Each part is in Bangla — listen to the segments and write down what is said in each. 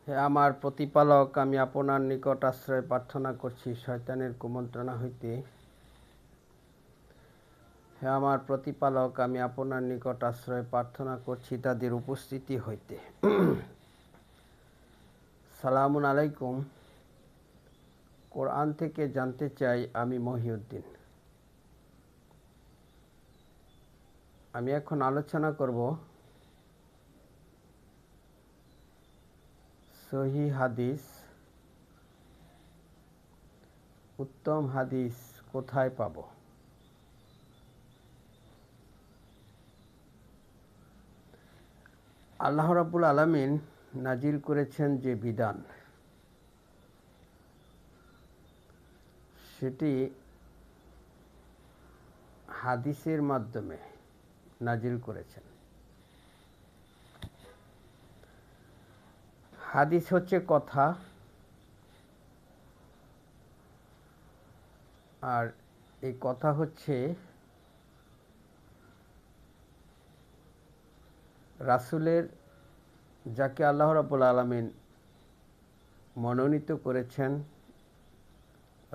হে আমার প্রতিপালক, আমি আপনার নিকট আশ্রয় প্রার্থনা করছি শয়তানের কুমন্ত্রণা হইতে। হে আমার প্রতিপালক, আমি আপনার নিকট আশ্রয় প্রার্থনা করছি তাদের উপস্থিতি হইতে। সালামুন আলাইকুম। কোরআন থেকে জানতে চাই, আমি মহিউদ্দিন। আমি এখন আলোচনা করব সহিহ হাদিস, উত্তম হাদিস কোথায় পাবো। আল্লাহ রাব্বুল আলামিন নাজিল করেছেন যে বিধান, সেটি হাদিসের মাধ্যমে নাজিল করেছেন। হাদিস হচ্ছে কথা, আর এই কথা হচ্ছে রাসূলের, যাকে আল্লাহ রাব্বুল আলামিন মনোনীত করেছেন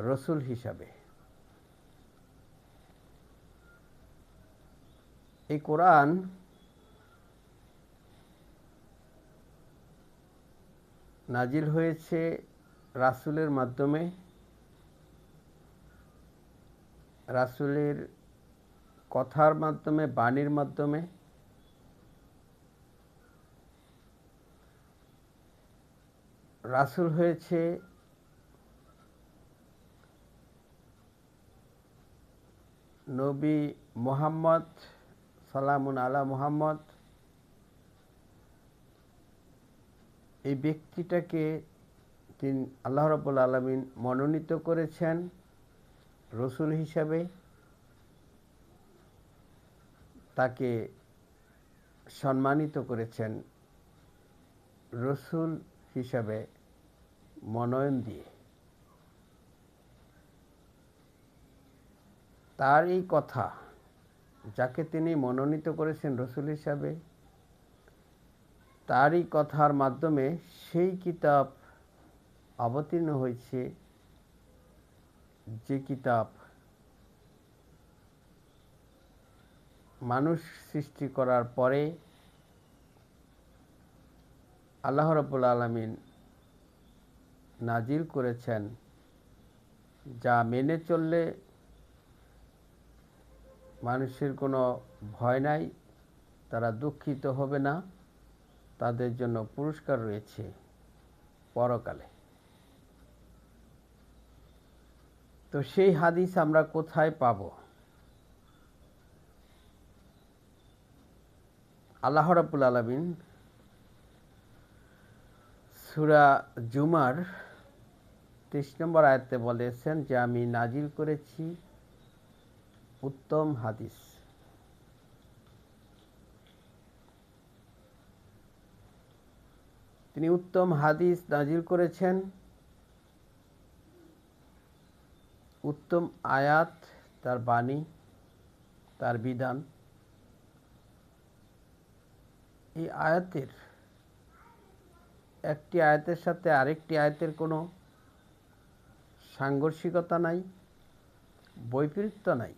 রসুল হিসাবে। এই কোরআন নাজিল হয়েছে রাসূলের মাধ্যমে, রাসূলের কথার মাধ্যমে, বাণীর মাধ্যমে। রাসূল হয়েছে নবী মুহাম্মদ, সালামুন আলা মুহাম্মদ। এই ব্যক্তিটাকে তিনি আল্লাহ রাব্বুল আলামিন মনোনীত করেছেন রসুল হিসাবে, তাকে সম্মানিত করেছেন রসুল হিসাবে মনোনয়ন দিয়ে। তার এই কথা, যাকে তিনি মনোনীত করেছেন রসুল হিসাবে, তারই কথার মাধ্যমে সেই কিতাব অবতীর্ণ হয়েছে, যে কিতাব মানুষ সৃষ্টি করার পরে আল্লাহ রাব্বুল আলামিন নাজিল করেছেন, যা মেনে চললে মানুষের কোনো ভয় নাই, তারা দুঃখিত হবে না, তাদের জন্য পুরস্কার রয়েছে পরকালে। তো সেই হাদিস আমরা কোথায় পাব? আল্লাহ রাব্বুল আলামিন সূরা জুমার ৩০ নম্বর আয়াতে বলেছেন যে আমি নাজিল করেছি উত্তম হাদিস। তিনি উত্তম হাদিস নাজিল করেছেন, উত্তম আয়াত, তার বাণী, তার বিধান। এই আয়াতের একটি আয়াতের সাথে আরেকটি আয়াতের কোনো সাংঘর্ষিকতা নাই, বৈপরীত্য নাই,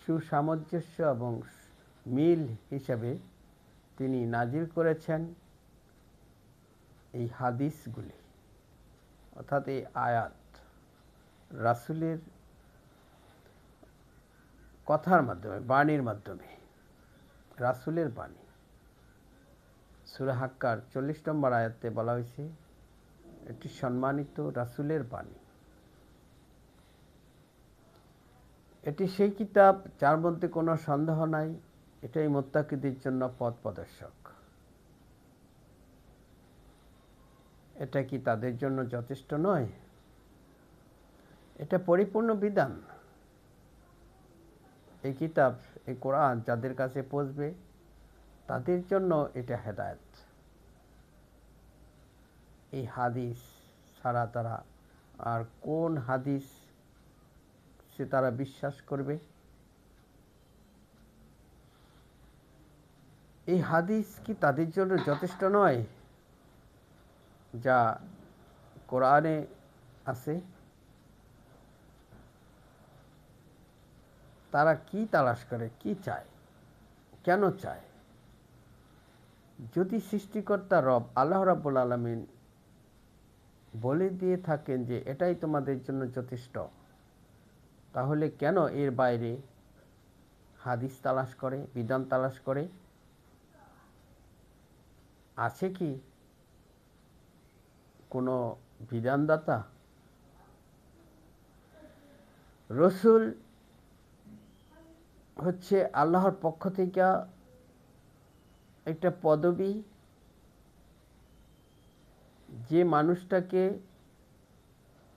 সুসামঞ্জস্য এবং মিল হিসাবে তিনি নাজিল করেছেন এই হাদিসগুলি, অর্থাৎ এই আয়াত রাসূলের কথার মাধ্যমে, বাণীর মাধ্যমে, রাসূলের বাণী। সূরা হাক্কার ৪০ নম্বর আয়াতে বলা হয়েছে এটি সম্মানিত রাসূলের বাণী। এটি সেই কিতাব যার মধ্যে কোনো সন্দেহ নাই, এটাই মুত্তাকিদের জন্য পথ প্রদর্শক। এটা কি তাদের জন্য যথেষ্ট নয়? এটা পরিপূর্ণ বিধান। এই কিতাব, এই কোরআন যাদের কাছে পৌঁছবে তাদের জন্য এটা হেদায়েত। এই হাদিস ছাড়া তারা আর কোন হাদিস সে তারা বিশ্বাস করবে? এই হাদিস কি তাদের জন্য যথেষ্ট নয়? যা কোরআনে আছে, তারা কি তালাশ করে, কি চায়, কেন চায়? যদি সৃষ্টিকর্তা রব আল্লাহ রাব্বুল আলামিন বলে দিয়ে থাকেন যে এটাই তোমাদের জন্য যথেষ্ট, তাহলে কেন এর বাইরে হাদিস তালাশ করে, বিধান তালাশ করে? আছে কি কোনো বিধানদাতা? রসুল হচ্ছে আল্লাহর পক্ষ থেকে একটা পদবী, যে মানুষটাকে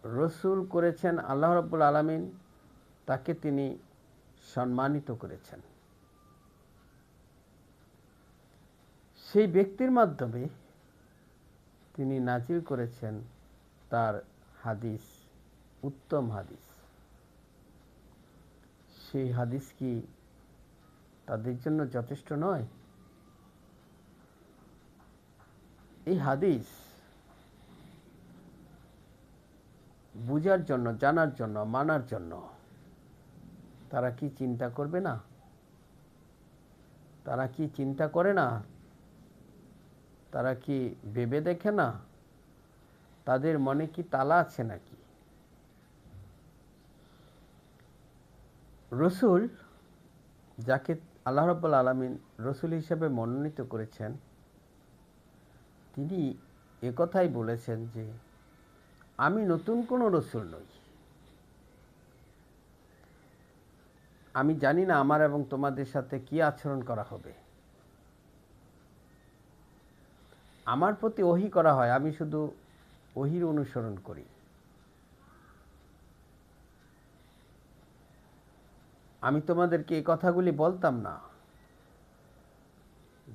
রসুল করেছেন আল্লাহ রাব্বুল আলামিন, তাকে তিনি সম্মানিত করেছেন। সেই ব্যক্তির মাধ্যমে তিনি নাজিল করেছেন তার হাদিস, উত্তম হাদিস। সেই হাদিস কি তাদের জন্য যথেষ্ট নয়? এই হাদিস বুঝার জন্য, জানার জন্য, মানার জন্য তারা কি চিন্তা করবে না? তারা কি চিন্তা করে না? তারা কি ভেবে দেখে না? তাদের মনে কি তালা আছে নাকি? রসুল, যাকে আল্লাহ রাব্বুল আলামিন রসুল হিসেবে মনোনীত করেছেন, তিনি একথাই বলেছেন যে আমি নতুন কোনো রসুল নই। আমি জানি না আমার এবং তোমাদের সাথে কি আচরণ করা হবে। আমার প্রতি ওহী করা হয়, আমি শুধু ওহীর অনুসরণ করি। আমি তোমাদেরকে এই কথাগুলি বলতাম না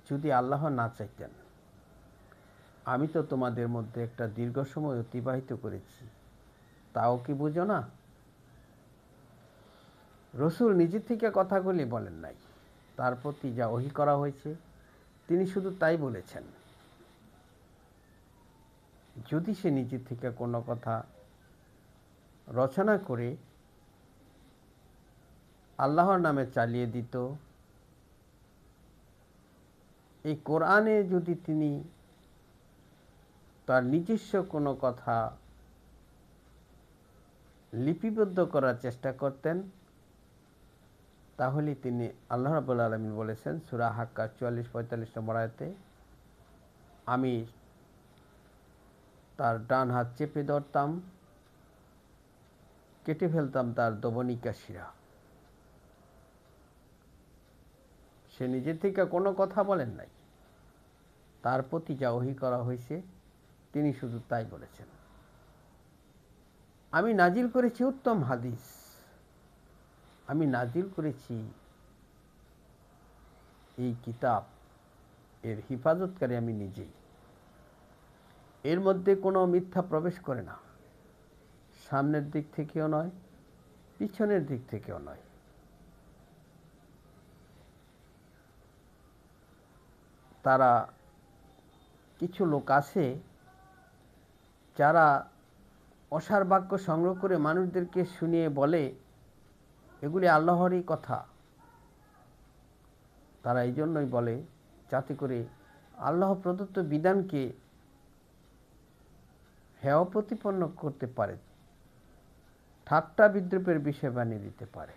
যদি আল্লাহ না চাইতেন। আমি তো তোমাদের মধ্যে একটা দীর্ঘ সময় অতিবাহিত করেছি, তাও কি বুঝো না? রসুল নিজে থেকে কথাগুলি বলেন নাই, তার প্রতি যা ওহী করা হয়েছে তিনি শুধু তাই বলেছেন। যদি সে নিজে থেকে কোনো কথা রচনা করে আল্লাহর নামে চালিয়ে দিত, এই কোরআনে যদি তিনি তার নিজস্ব কোনো কথা লিপিবদ্ধ করার চেষ্টা করতেন, তাহলে তিনি, আল্লাহ রাব্বুল আলামিন বলেছেন সূরা হাক্কা 44-45 নম্বর আয়াতে, আমি তার ডান হাত চেপে ধরতাম, কেটে ফেলতাম তার দবনিকা শিরা। সে নিজে থেকে কোনো কথা বলেন নাই, তার প্রতি যা ওহী করা হয়েছে তিনি শুধু তাই বলেছেন। আমি নাজিল করেছি উত্তম হাদিস, আমি নাজিল করেছি এই কিতাব, এর হিফাজতকারী আমি নিজেই। এর মধ্যে কোনো মিথ্যা প্রবেশ করে না, সামনের দিক থেকেও নয়, পিছনের দিক থেকেও নয়। তারা কিছু লোক আছে যারা অসার বাক্য সংগ্রহ করে মানুষদেরকে শুনিয়ে বলে এগুলি আল্লাহরই কথা। তারা এই জন্যই বলে যাতে করে আল্লাহ প্রদত্ত বিধানকে হেয় প্রতিপন্ন করতে পারে, ঠাট্টা বিদ্রুপের বিষয় বানিয়ে দিতে পারে।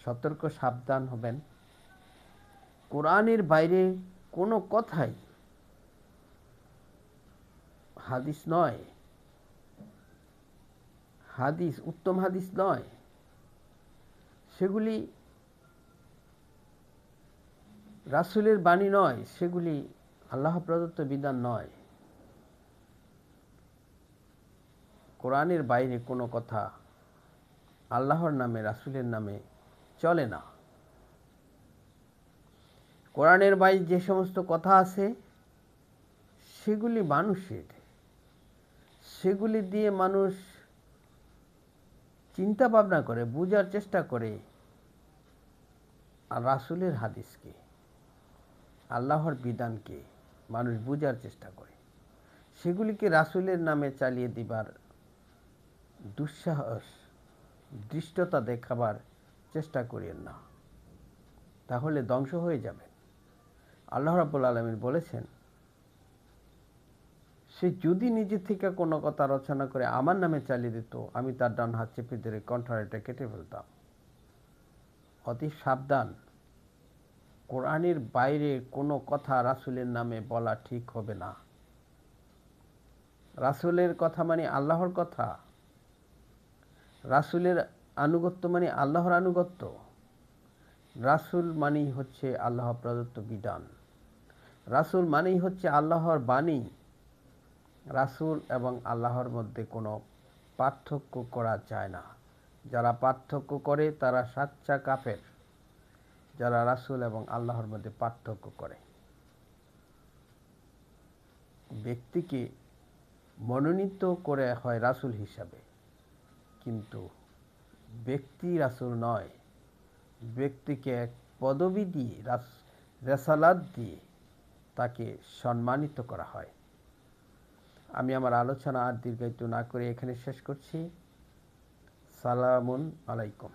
সতর্ক সাবধান হবেন। কোরআনের বাইরে কোনো কথাই হাদিস নয়, হাদিস উত্তম হাদিস নয়। সেগুলি রাসূলের বাণী নয়, সেগুলি আল্লাহ প্রদত্ত বিধান নয়। কোরআনের বাইরে কোনো কথা আল্লাহর নামে, রাসূলের নামে চলে না। কোরআনের বাইরে যে সমস্ত কথা আছে সেগুলি মানুষের, সেগুলি দিয়ে মানুষ চিন্তা ভাবনা করে, বোঝার চেষ্টা করে। আর রাসূলের হাদিসকে, আল্লাহর বিধানকে মানুষ বুঝার চেষ্টা করে, সেগুলিকে রাসূলের নামে চালিয়ে দিবার দুঃসাহস, ধৃষ্টতা দেখাবার চেষ্টা করিয়েন না, তাহলে ধ্বংস হয়ে যাবেন। আল্লাহ রাব্বুল আলামিন বলেছেন, সে যদি নিজে থেকে কোনো কথা রচনা করে আমার নামে চালিয়ে দিত, আমি তার ডান হাত চেপে ধরে কণ্ঠটা কেটে ফেলতাম। অতি সাবধান, কোরআনের বাইরে কোনো কথা রাসূলের নামে বলা ঠিক হবে না। রাসূলের কথা মানে আল্লাহর কথা, রাসূলের আনুগত্য মানে আল্লাহর আনুগত্য, রাসূল মানেই হচ্ছে আল্লাহ প্রদত্ত বিধান, রাসূল মানেই হচ্ছে আল্লাহর বাণী। রাসূল এবং আল্লাহর মধ্যে কোনো পার্থক্য করা যায় না। যারা পার্থক্য করে তারা সাচ্চা কাফের, যারা রাসূল এবং আল্লাহর মধ্যে পার্থক্য করে। ব্যক্তিকে মনোনীত করে হয় রাসূল হিসাবে, কিন্তু ব্যক্তি রাসূল নয়। ব্যক্তিকে এক পদবি দিয়ে, রেসালাত দিয়ে তাকে সম্মানিত করা হয়। আমি আমার আলোচনা আর দীর্ঘায়িত না করে এখানে শেষ করছি। সালামুন আলাইকুম।